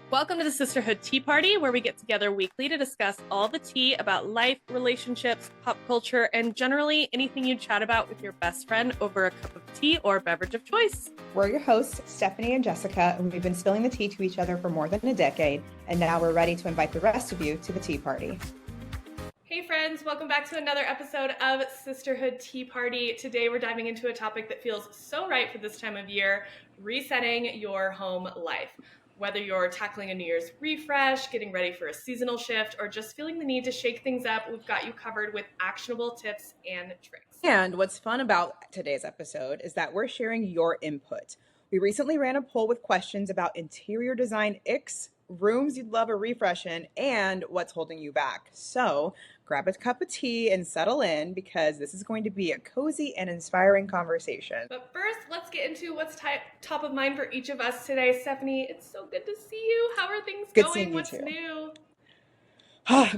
Welcome to the Sisterhood Tea Party, where we get together weekly to discuss all the tea about life, relationships, pop culture, and generally anything you chat about with your best friend over a cup of tea or beverage of choice. We're your hosts, Stephanie and Jessica, and we've been spilling the tea to each other for more than a decade, and now we're ready to invite the rest of you to the tea party. Hey friends, welcome back to another episode of Sisterhood Tea Party. Today we're diving into a topic that feels so right for this time of year, resetting your home life. Whether you're tackling a New Year's refresh, getting ready for a seasonal shift, or just feeling the need to shake things up, we've got you covered with actionable tips and tricks. And what's fun about today's episode is that we're sharing your input. We recently ran a poll with questions about interior design icks, rooms you'd love a refresh in, and what's holding you back. So grab a cup of tea and settle in because this is going to be a cozy and inspiring conversation. But first, let's get into what's top of mind for each of us today. Stephanie, it's so good to see you. How are things Good going? seeing you What's too. new?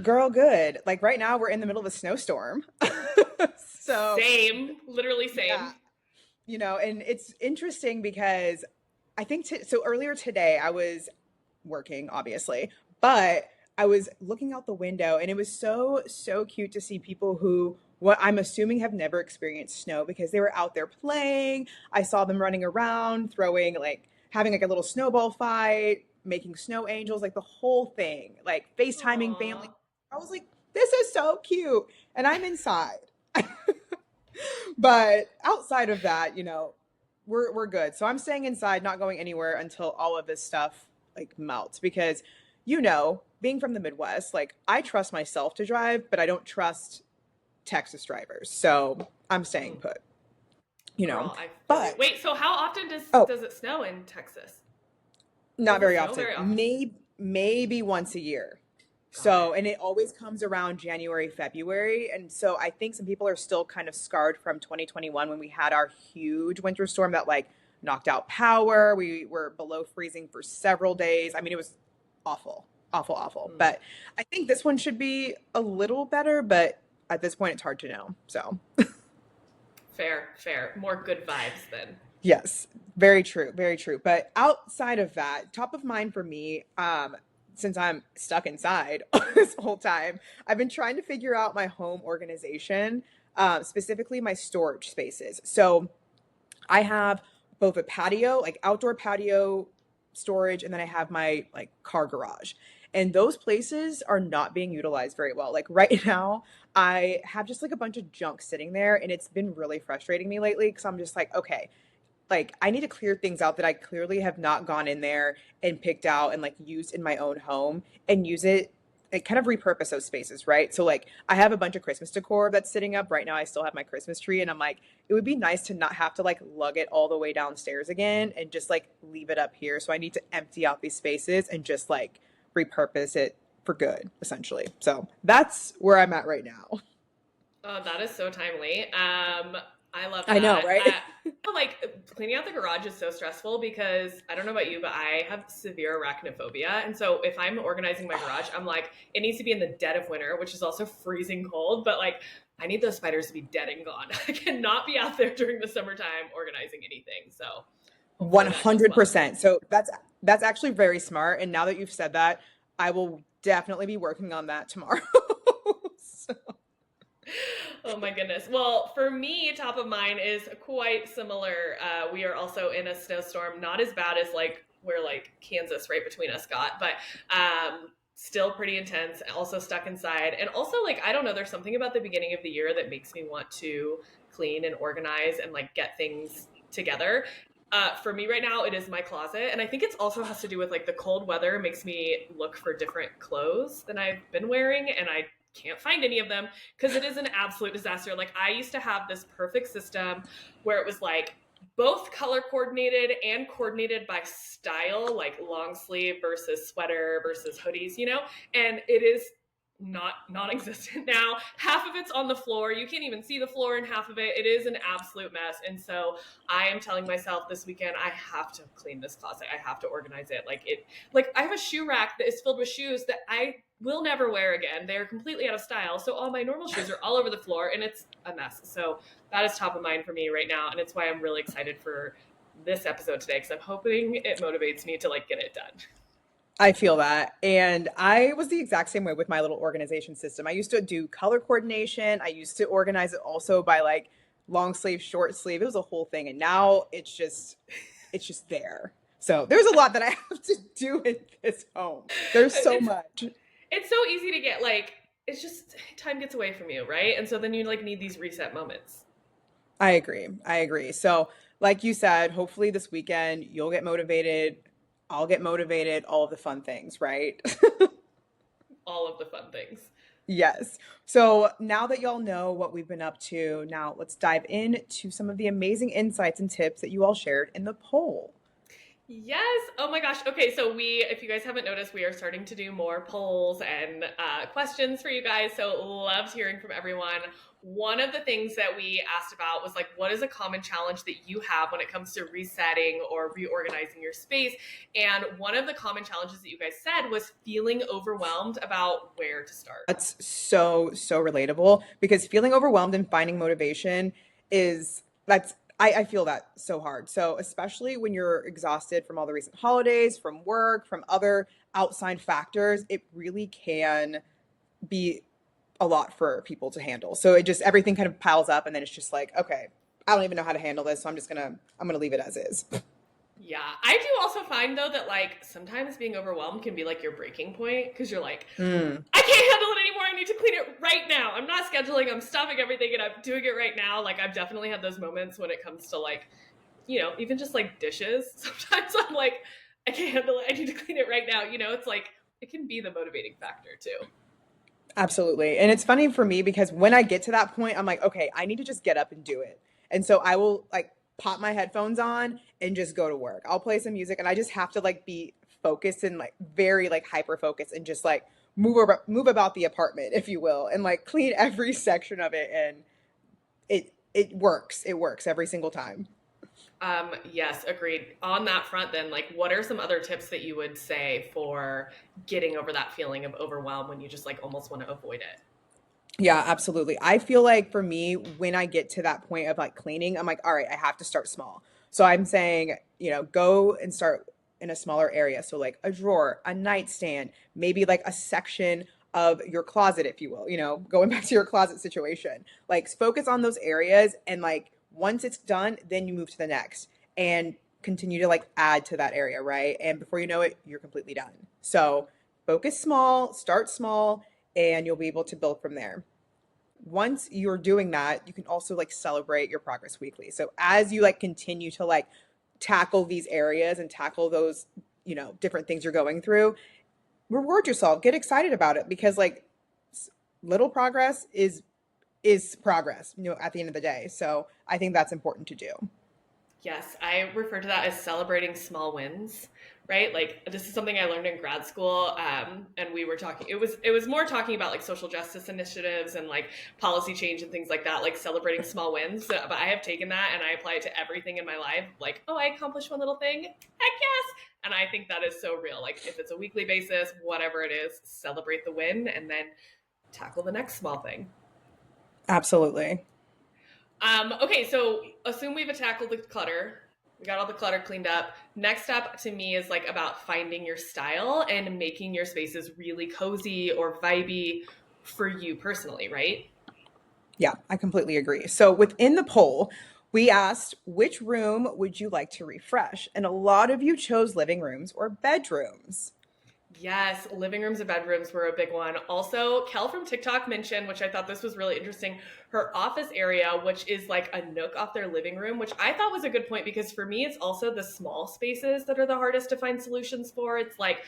Girl, good. Like right now we're in the middle of a snowstorm. So Same, literally same. Yeah. And it's interesting because I think so earlier today I was working, obviously, but I was looking out the window and it was so cute to see people who what I'm assuming have never experienced snow because they were out there playing. I saw them running around, having like a little snowball fight, making snow angels, like the whole thing, like FaceTiming Aww. family. I was like, this is so cute. And I'm inside. But outside of that, we're good. So I'm staying inside, not going anywhere until all of this stuff like melts because being from the Midwest, like I trust myself to drive, but I don't trust Texas drivers. So I'm staying put. Girl, But wait, so how often does it snow in Texas? not very often. Maybe once a year. And it always comes around January, February. And so I think some people are still kind of scarred from 2021 when we had our huge winter storm that like knocked out power. We were below freezing for several days. I mean, it was awful. But I think this one should be a little better, but at this point it's hard to know. So Fair. More good vibes then. yes, very true. But outside of that, top of mind for me, since I'm stuck inside this whole time, I've been trying to figure out my home organization, specifically my storage spaces. So I have both a patio, like outdoor patio storage, and then I have my like car garage. And those places are not being utilized very well. Like right now, I have just like a bunch of junk sitting there, and it's been really frustrating me lately because I'm just like, okay, like I need to clear things out that I clearly have not gone in there and picked out and like used in my own home and use it and kind of repurpose those spaces, right? So like I have a bunch of Christmas decor that's sitting up right now. I still have my Christmas tree and I'm like, it would be nice to not have to like lug it all the way downstairs again and just like leave it up here. So I need to empty out these spaces and just like repurpose it for good, essentially. So that's where I'm at right now. Oh, that is so timely. I love that. I know, right? Like cleaning out the garage is so stressful because I don't know about you, but I have severe arachnophobia. And so if I'm organizing my garage, I'm like, it needs to be in the dead of winter, which is also freezing cold, but like I need those spiders to be dead and gone. I cannot be out there during the summertime organizing anything. So 100%. So that's actually very smart. And now that you've said that, I will definitely be working on that tomorrow. So. Oh my goodness. Well, for me, top of mind is quite similar. We are also in a snowstorm, not as bad as like where like Kansas right between us got, but still pretty intense. Also stuck inside. And also like, I don't know, there's something about the beginning of the year that makes me want to clean and organize and like get things together. For me right now, it is my closet. And I think it also has to do with like the cold weather makes me look for different clothes than I've been wearing. And I can't find any of them because it is an absolute disaster. Like I used to have this perfect system where it was like both color coordinated and coordinated by style, like long sleeve versus sweater versus hoodies, and it is not non-existent now. Half of it's on the floor. You can't even see the floor, and half of it is an absolute mess. And so I am telling myself this weekend, I have to clean this closet. I have to organize it. Like I have a shoe rack that is filled with shoes that I will never wear again. They're completely out of style. So all my normal shoes are all over the floor and it's a mess. So that is top of mind for me right now. And it's why I'm really excited for this episode today because I'm hoping it motivates me to like get it done. I feel that. And I was the exact same way with my little organization system. I used to do color coordination. I used to organize it also by like long sleeve, short sleeve. It was a whole thing. And now it's just there. So there's a lot that I have to do in this home. There's so it's much. it's so easy to get like it's just time gets away from you, right? And so then you like need these reset moments. I agree. I agree. So, like you said, hopefully this weekend you'll get motivated. I'll get motivated, all of the fun things, right? All of the fun things. Yes. So now that y'all know what we've been up to, now let's dive into some of the amazing insights and tips that you all shared in the poll. Yes. Oh my gosh. Okay. So if you guys haven't noticed, we are starting to do more polls and questions for you guys. So loved hearing from everyone. One of the things that we asked about was like, what is a common challenge that you have when it comes to resetting or reorganizing your space? And one of the common challenges that you guys said was feeling overwhelmed about where to start. That's so, so relatable because feeling overwhelmed and finding motivation is I feel that so hard. So, especially when you're exhausted from all the recent holidays, from work, from other outside factors, it really can be a lot for people to handle. So it just everything kind of piles up and then it's just like, okay, I don't even know how to handle this, so I'm gonna leave it as is. Yeah, I do also find though that like sometimes being overwhelmed can be like your breaking point because you're like, Mm, I can't handle it anymore. I need to clean it right now. I'm not scheduling, I'm stopping everything and I'm doing it right now. Like I've definitely had those moments when it comes to like, even just like dishes. Sometimes I'm like, I can't handle it. I need to clean it right now. It's like it can be the motivating factor too. absolutely. And it's funny for me because when I get to that point, I'm like, okay, I need to just get up and do it. And so I will like pop my headphones on and just go to work. I'll play some music and I just have to like be focused and like very like hyper focused and just like move about the apartment, if you will, and like clean every section of it and it works. It works every single time. Yes, agreed. On that front, then, like, what are some other tips that you would say for getting over that feeling of overwhelm when you just like almost want to avoid it? Yeah, absolutely. I feel like for me, when I get to that point of like cleaning, I'm like, all right, I have to start small. So I'm saying, go and start in a smaller area. So like a drawer, a nightstand, maybe like a section of your closet, if you will, going back to your closet situation. Like focus on those areas and like once it's done, then you move to the next and continue to like add to that area, right? And before you know it, you're completely done. So focus small, start small, and you'll be able to build from there. Once you're doing that, you can also like celebrate your progress weekly. So as you like continue to like tackle these areas and tackle those, different things you're going through, reward yourself, get excited about it because like little progress is progress, at the end of the day. So I think that's important to do. Yes, I refer to that as celebrating small wins, right? Like this is something I learned in grad school, and we were talking. It was more talking about like social justice initiatives and like policy change and things like that, like celebrating small wins. But I have taken that and I apply it to everything in my life. Like, oh, I accomplished one little thing. Heck yes! And I think that is so real. Like if it's a weekly basis, whatever it is, celebrate the win and then tackle the next small thing. Absolutely. Okay, so assume we've tackled the clutter. We got all the clutter cleaned up. Next step to me is like about finding your style and making your spaces really cozy or vibey for you personally, right? Yeah, I completely agree. So within the poll, we asked which room would you like to refresh? And a lot of you chose living rooms or bedrooms. Yes, living rooms and bedrooms were a big one. Also, Kel from TikTok mentioned, which I thought this was really interesting, her office area, which is like a nook off their living room, which I thought was a good point because for me, it's also the small spaces that are the hardest to find solutions for. It's like,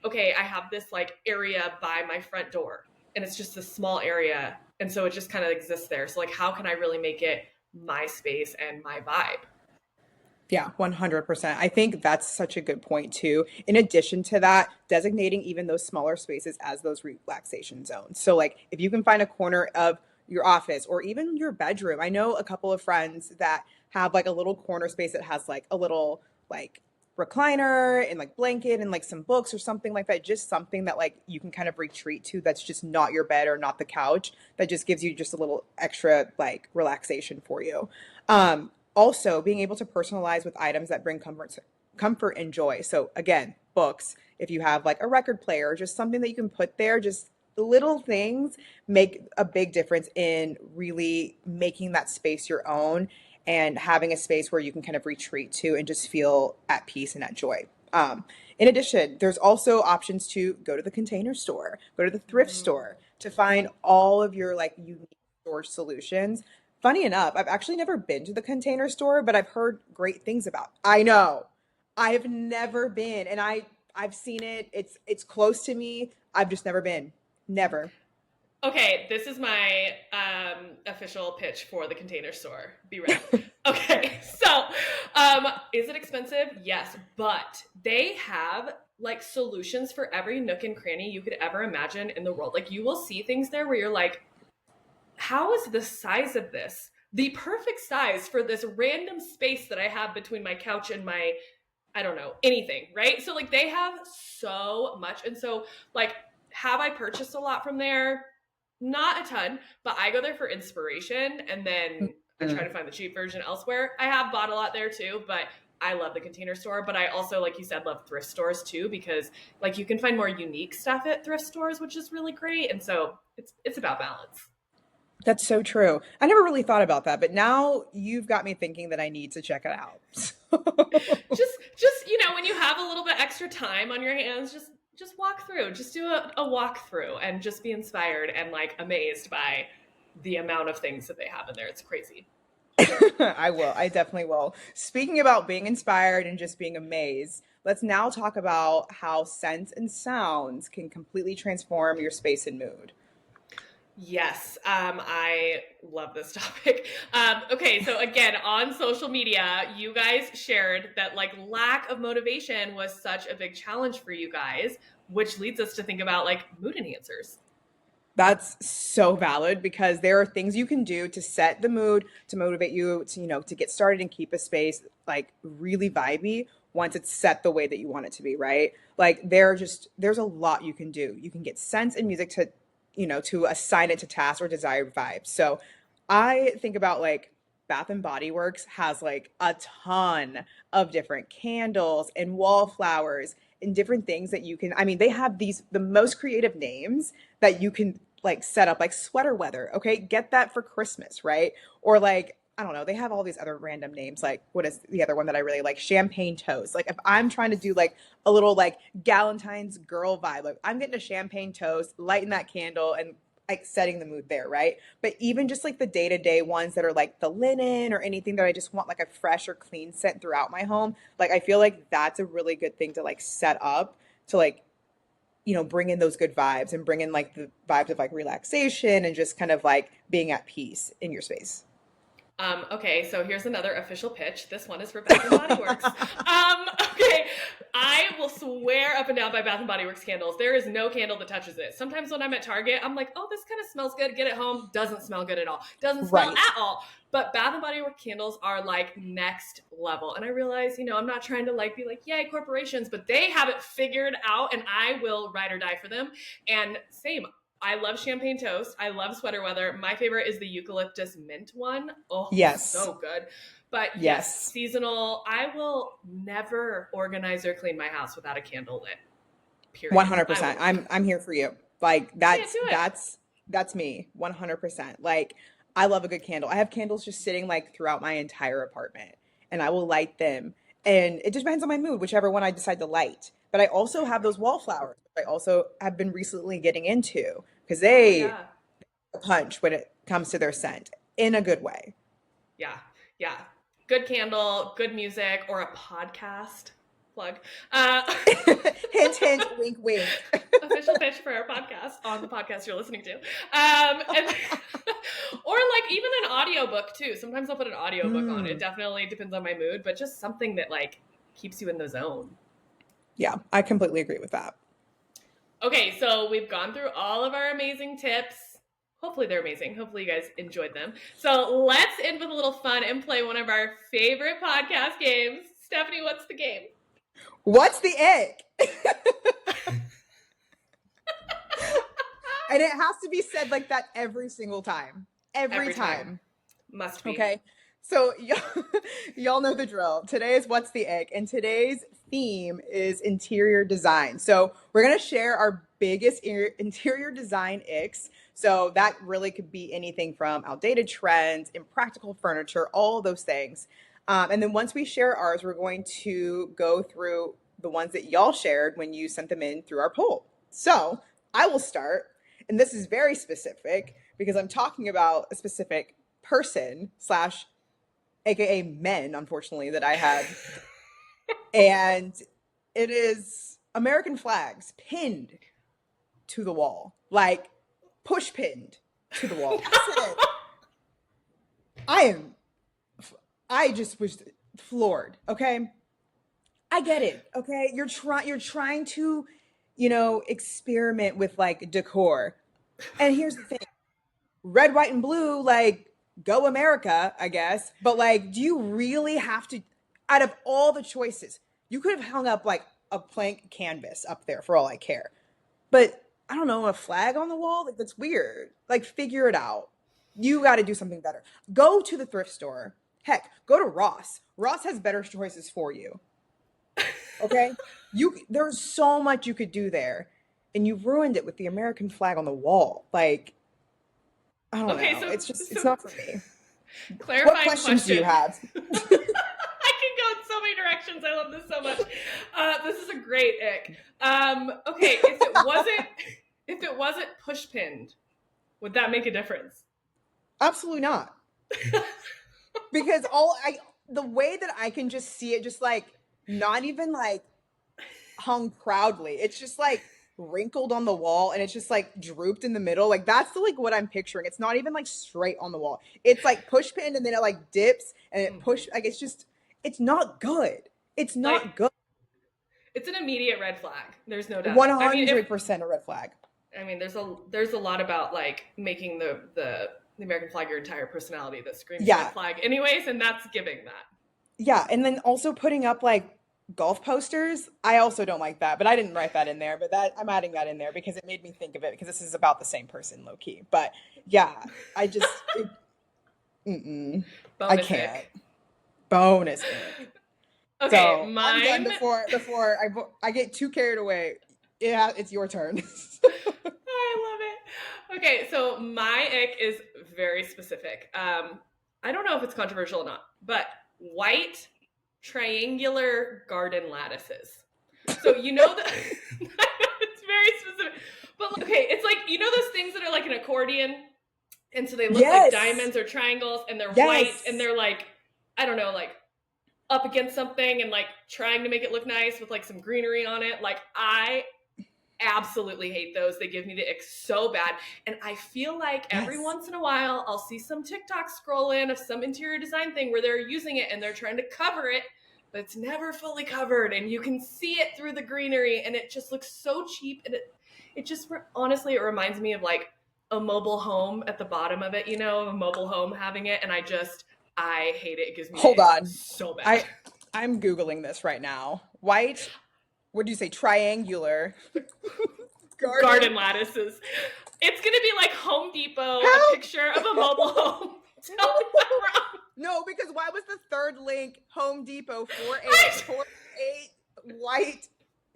okay, I have this like area by my front door and it's just a small area. And so it just kind of exists there. So, like, how can I really make it my space and my vibe? Yeah, 100%. I think that's such a good point too. In addition to that, designating even those smaller spaces as those relaxation zones. So like if you can find a corner of your office or even your bedroom. I know a couple of friends that have like a little corner space that has like a little like recliner and like blanket and like some books or something like that. Just something that like you can kind of retreat to that's just not your bed or not the couch that just gives you just a little extra like relaxation for you. Also, being able to personalize with items that bring comfort and joy. So again, books, if you have like a record player, or just something that you can put there, just little things make a big difference in really making that space your own and having a space where you can kind of retreat to and just feel at peace and at joy. In addition, there's also options to go to the Container Store, go to the thrift Mm. store to find all of your like unique storage solutions. Funny enough, I've actually never been to the Container Store, but I've heard great things about. I know. I've never been, and I've seen it. It's close to me. I've just never been. Never. Okay, this is my official pitch for the Container Store. Be ready. Okay, so is it expensive? Yes, but they have like solutions for every nook and cranny you could ever imagine in the world. Like you will see things there where you're like, how is the size of this the perfect size for this random space that I have between my couch and my, I don't know, anything, right? So like they have so much. And so like, have I purchased a lot from there? Not a ton, but I go there for inspiration and then I try to find the cheap version elsewhere. I have bought a lot there too, but I love the Container Store, but I also, like you said, love thrift stores too because like you can find more unique stuff at thrift stores, which is really great. And so it's about balance. That's so true. I never really thought about that, but now you've got me thinking that I need to check it out. Just when you have a little bit extra time on your hands, just walk through, just do a walk through and just be inspired and like amazed by the amount of things that they have in there. It's crazy. I will. I definitely will. Speaking about being inspired and just being amazed, let's now talk about how scents and sounds can completely transform your space and mood. Yes, I love this topic. Okay, so again, on social media, you guys shared that like lack of motivation was such a big challenge for you guys, which leads us to think about like mood enhancers. That's so valid because there are things you can do to set the mood, to motivate you to, to get started and keep a space like really vibey once it's set the way that you want it to be, right? Like there's a lot you can do. You can get sense and music to, to assign it to tasks or desired vibes. So I think about like Bath and Body Works has like a ton of different candles and wallflowers and different things that you can, I mean, they have the most creative names that you can like set up, like sweater weather. Okay. Get that for Christmas, right? Or like, I don't know, they have all these other random names. Like, what is the other one that I really like? Champagne toast. Like, if I'm trying to do like a little like Galentine's girl vibe, like I'm getting a champagne toast, lighting that candle, and like setting the mood there, right? But even just like the day to day ones that are like the linen or anything that I just want like a fresh or clean scent throughout my home, like I feel like that's a really good thing to like set up to like, bring in those good vibes and bring in like the vibes of like relaxation and just kind of like being at peace in your space. Okay, so here's another official pitch. This one is for Bath and Body Works. Okay, I will swear up and down by Bath and Body Works candles. There is no candle that touches it. Sometimes when I'm at Target, I'm like, oh, this kind of smells good. Get it home. Doesn't smell good at all. Doesn't smell Right. at all. But Bath and Body Works candles are like next level. And I realize, I'm not trying to like be like, yay, corporations, but they have it figured out and I will ride or die for them. And same, I love champagne toast. I love sweater weather. My favorite is the eucalyptus mint one. Oh, Yes. so good. But yes, Yes. seasonal. I will never organize or clean my house without a candle lit. Period. I 100%. will. I'm here for you. Like Can't that's do it. that's that's me. 100%. Like I love a good candle. I have candles just sitting like throughout my entire apartment and I will light them. And it just depends on my mood, whichever one I decide to light. But I also have those wallflowers, which I also have been recently getting into because Oh they yeah. punch when it comes to their scent in a good way. Yeah. Yeah. Good candle, good music, or a podcast plug. Uh, Hint, hint, wink, wink. official pitch for our podcast on the podcast you're listening to. And or like even an audiobook too. Sometimes I'll put an audiobook on. It Mm, definitely depends on my mood, but just something that like keeps you in the zone. yeah, I completely agree with that. Okay, so we've gone through all of our amazing tips. Hopefully they're amazing. Hopefully you guys enjoyed them. So let's end with a little fun and play one of our favorite podcast games. Stephanie, what's the game? What's the ick? And it has to be said like that every single time. Every Every time. time. Must be. Okay. So y'all know the drill. Today is What's the Ick, and today's theme is interior design. So we're gonna share our biggest interior design icks. So that really could be anything from outdated trends, impractical furniture, all those things. And then once we share ours, we're going to go through the ones that y'all shared when you sent them in through our poll. So I will start, and this is very specific because I'm talking about a specific person slash aka men, unfortunately, that I had. And it is American flags pinned to the wall, like push pinned to the wall. I said, I am, I just was floored. Okay. I get it. Okay. You're trying to, experiment with like decor. And here's the thing, red, white, and blue, like, go America, I guess. But like, do you really have to, out of all the choices, you could have hung up like a blank canvas up there for all I care. But I don't know, a flag on the wall? Like, that's weird. Like, figure it out. You got to do something better. Go to the thrift store. Heck, go to Ross. Ross has better choices for you. Okay? There's so much you could do there. And you've ruined it with the American flag on the wall. Like, I don't Okay, know. It's so not for me. What clarifying questions do you question. have? I can go in so many directions. I love this so much. This is a great ick. Okay, if it wasn't push pinned, would that make a difference? Absolutely not. Because the way that I can just see it, just like not even like hung proudly. It's just like wrinkled on the wall and it's just like drooped in the middle. Like that's like what I'm picturing. It's not even like straight on the wall. It's like push pinned and then it like dips and it push like it's not good. It's Like not good. it's an immediate red flag. There's no doubt. 100% a red flag. There's a lot about like making the American flag your entire personality that screams Yeah. red flag anyways, and that's giving that. Yeah, and then also putting up like golf posters. I also don't like that, but I didn't write that in there. But that I'm adding that in there because it made me think of it because this is about the same person, low key. But yeah, I just I Bonus can't. ick. Bonus ick. Okay, So I'm done mine. before I get too carried away. Yeah, it's your turn. I love it. Okay, so my ick is very specific. I don't know if it's controversial or not, but white triangular garden lattices. So you know that it's very specific. But okay, it's like you know those things that are like an accordion, and so they look like Yes. diamonds or triangles, and they're white, and Yes. they're like I don't know, like up against something, and like trying to make it look nice with like some greenery on it. Like I absolutely hate those. They give me the ick so bad. And I feel like every Yes. once in a while, I'll see some TikTok scroll in of some interior design thing where they're using it and they're trying to cover it, but it's never fully covered. And you can see it through the greenery and it just looks so cheap. And it just, honestly, it reminds me of like a mobile home at the bottom of it, a mobile home having it. And I hate it. It gives me the Hold ick on. so bad. I'm Googling this right now. White, what do you say? Triangular garden. Garden lattices. It's gonna be like Home Depot, a Help! picture of a mobile home. Tell No, me I'm wrong. no, because why was the third link Home Depot I, 4848 white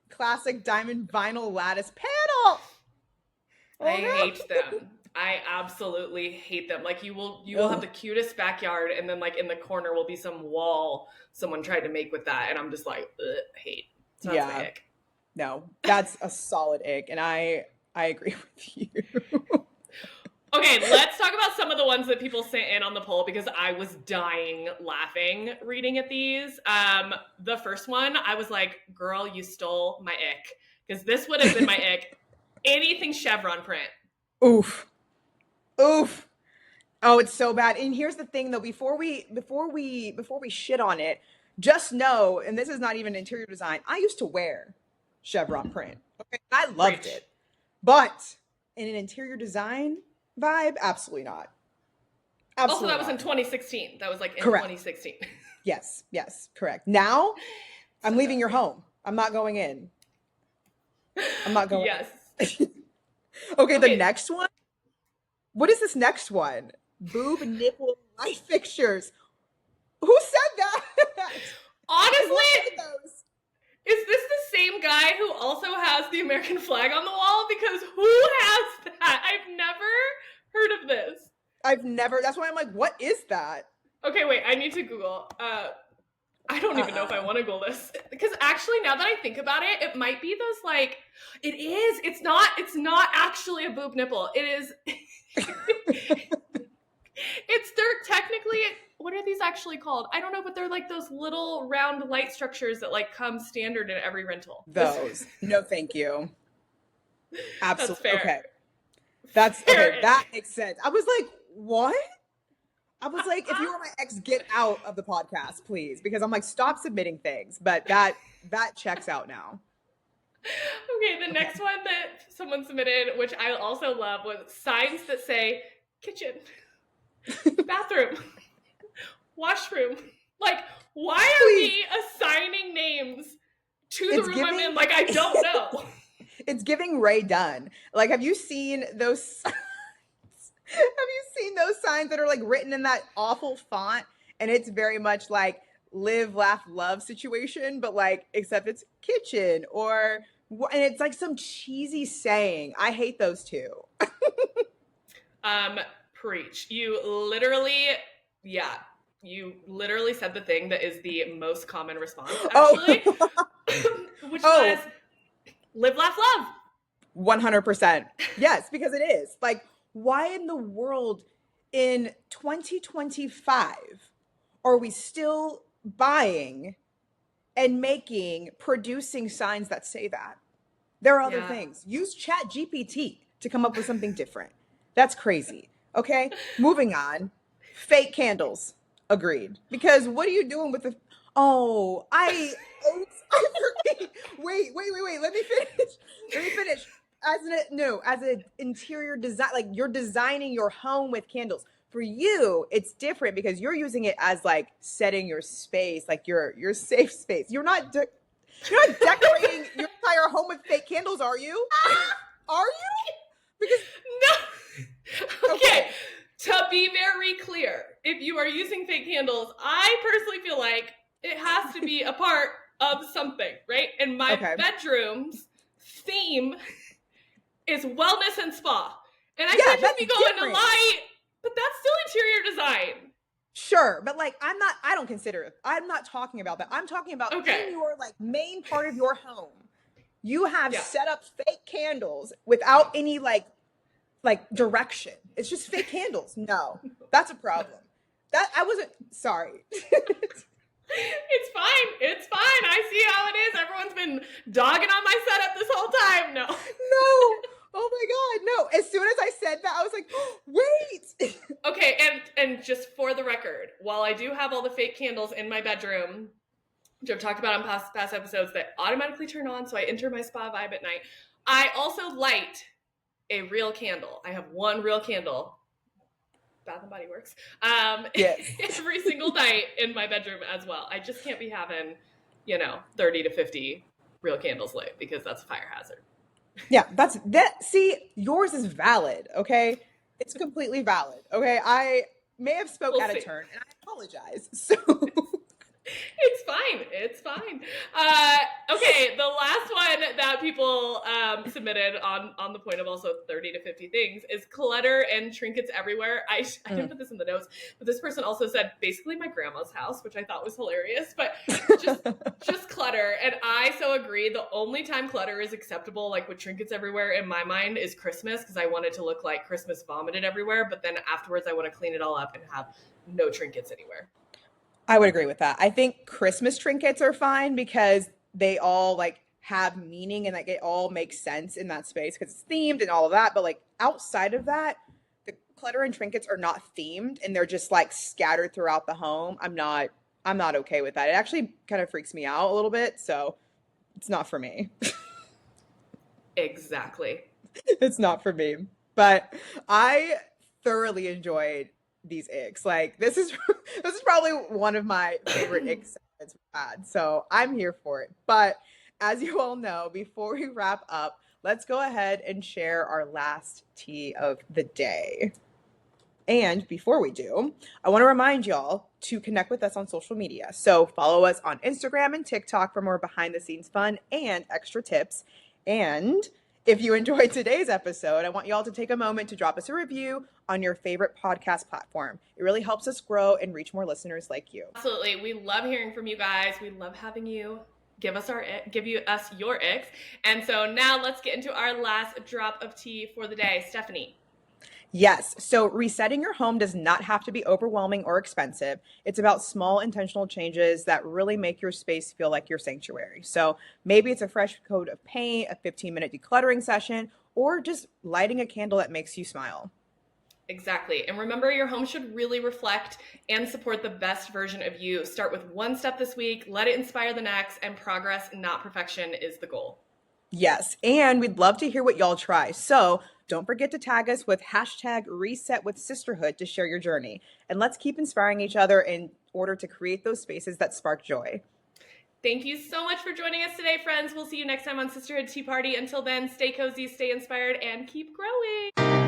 classic diamond vinyl lattice panel? I Oh hate them. I absolutely hate them. Like you no. will have Ugh. the cutest backyard, and then like in the corner will be some wall someone tried to make with that, and I'm just like hate. So that's my Yeah, ick. no, that's a solid ick, and I agree with you. Okay, let's talk about some of the ones that people sent in on the poll because I was dying laughing reading at these. The first one, I was like, girl, you stole my ick. Because this would have been my ick. Anything chevron print. Oof, oof. Oh, it's so bad. And here's the thing though, before we shit on it, just know, and this is not even interior design, I used to wear chevron print. Okay. I loved Preach. it. But in an interior design vibe, absolutely not. Also, that Absolutely was in not. 2016. That was like in Correct. 2016. Yes, yes, correct. Now I'm So leaving your dumb. home. I'm not going in. I'm not going Yes. in. Okay, the Okay. next one. What is this next one? Boob nipple light fixtures. Who said that? And who Honestly, made those? is this the same guy who also has the American flag on the wall? Because who has that? I've never heard of this. I've never. That's why I'm like, what is that? Okay, wait, I need to Google. I don't even know if I Uh-uh. want to Google this because actually, now that I think about it, it might be those like it is. It's not. It's not actually a boob nipple. It is. They're technically. What are these actually called? I don't know, but they're like those little round light structures that like come standard in every rental. Those. No, thank you. That's Absolutely. fair. Okay. That's Fair. okay. That makes sense. I was like, what? I was like, if you were my ex, get out of the podcast, please, because I'm like, stop submitting things. But that checks out now. Okay, the Okay. next one that someone submitted, which I also love, was signs that say kitchen, bathroom, washroom. Like, why are Please. we assigning names to the It's room I'm giving in? Like, I don't know. it's giving Ray Dunn. Like, have you seen those have you seen those signs that are like written in that awful font? And it's very much like live, laugh, love situation, but like except it's kitchen or and it's like some cheesy saying. I hate those too. Preach. Yeah, you literally said the thing that is the most common response, actually, Oh, which was oh, live, laugh, love. 100%. Yes, because it is. Like, why in the world in 2025 are we still buying and producing signs that say that? There are other Yeah. things. Use Chat GPT to come up with something different. That's crazy. Okay, moving on. Fake candles. Agreed. Because what are you doing with the? Oh, oops, I forget. Wait. Let me finish. Let me finish. As an interior design, like you're designing your home with candles. For you, it's different because you're using it as like setting your space, like your safe space. You're not decorating your entire home with fake candles, are you? Are you? Because No. Okay. okay, To be very clear, if you are using fake candles, I personally feel like it has to be a part of something, right? And my okay, bedroom's theme is wellness and spa. And I yeah, can't just that's be going to different. light, but that's still interior design. Sure, but like I don't consider it. I'm not talking about that. I'm talking about Okay. in your like main part of your home. You have Yeah. set up fake candles without any like direction. It's just fake candles. No. That's a problem. That I wasn't sorry. It's fine. It's fine. I see how it is. Everyone's been dogging on my setup this whole time. No. No. Oh my god, no. As soon as I said that, I was like, oh, wait. Okay, and just for the record, while I do have all the fake candles in my bedroom, which I've talked about on past episodes, that automatically turn on so I enter my spa vibe at night, I also light a real candle. I have one real candle, Bath and Body Works, Yes. every single night in my bedroom as well. I just can't be having, 30 to 50 real candles lit because that's a fire hazard. Yeah, see, yours is valid, okay? It's completely valid. Okay? I may have spoke We'll out of see. turn and I apologize. So It's fine. It's fine. Okay, the last one that people submitted on the point of also 30 to 50 things is clutter and trinkets everywhere. I didn't Mm. put this in the notes, but this person also said basically my grandma's house, which I thought was hilarious, but just just clutter. And I so agree. The only time clutter is acceptable, like with trinkets everywhere in my mind, is Christmas, because I want it to look like Christmas vomited everywhere, but then afterwards I want to clean it all up and have no trinkets anywhere. I would agree with that. I think Christmas trinkets are fine because they all like have meaning and like it all makes sense in that space because it's themed and all of that. But like outside of that, the clutter and trinkets are not themed and they're just like scattered throughout the home. I'm not okay with that. It actually kind of freaks me out a little bit, so it's not for me. Exactly. It's not for me. But I thoroughly enjoyed these icks. Like this is probably one of my favorite icks segments we've had. So I'm here for it. But as you all know, before we wrap up, let's go ahead and share our last tea of the day. And before we do, I want to remind y'all to connect with us on social media. So follow us on Instagram and TikTok for more behind the scenes fun and extra tips. And if you enjoyed today's episode, I want y'all to take a moment to drop us a review on your favorite podcast platform. It really helps us grow and reach more listeners like you. Absolutely. We love hearing from you guys. We love having you give us your icks. And so now let's get into our last drop of tea for the day. Stephanie. Yes. So resetting your home does not have to be overwhelming or expensive. It's about small intentional changes that really make your space feel like your sanctuary. So maybe it's a fresh coat of paint, a 15-minute decluttering session, or just lighting a candle that makes you smile. Exactly. And remember, your home should really reflect and support the best version of you. Start with one step this week, let it inspire the next, and progress, not perfection, is the goal. Yes, and we'd love to hear what y'all try. So don't forget to tag us with hashtag reset with sisterhood to share your journey. And let's keep inspiring each other in order to create those spaces that spark joy. Thank you so much for joining us today, friends. We'll see you next time on Sisterhood Tea Party. Until then, stay cozy, stay inspired, and keep growing.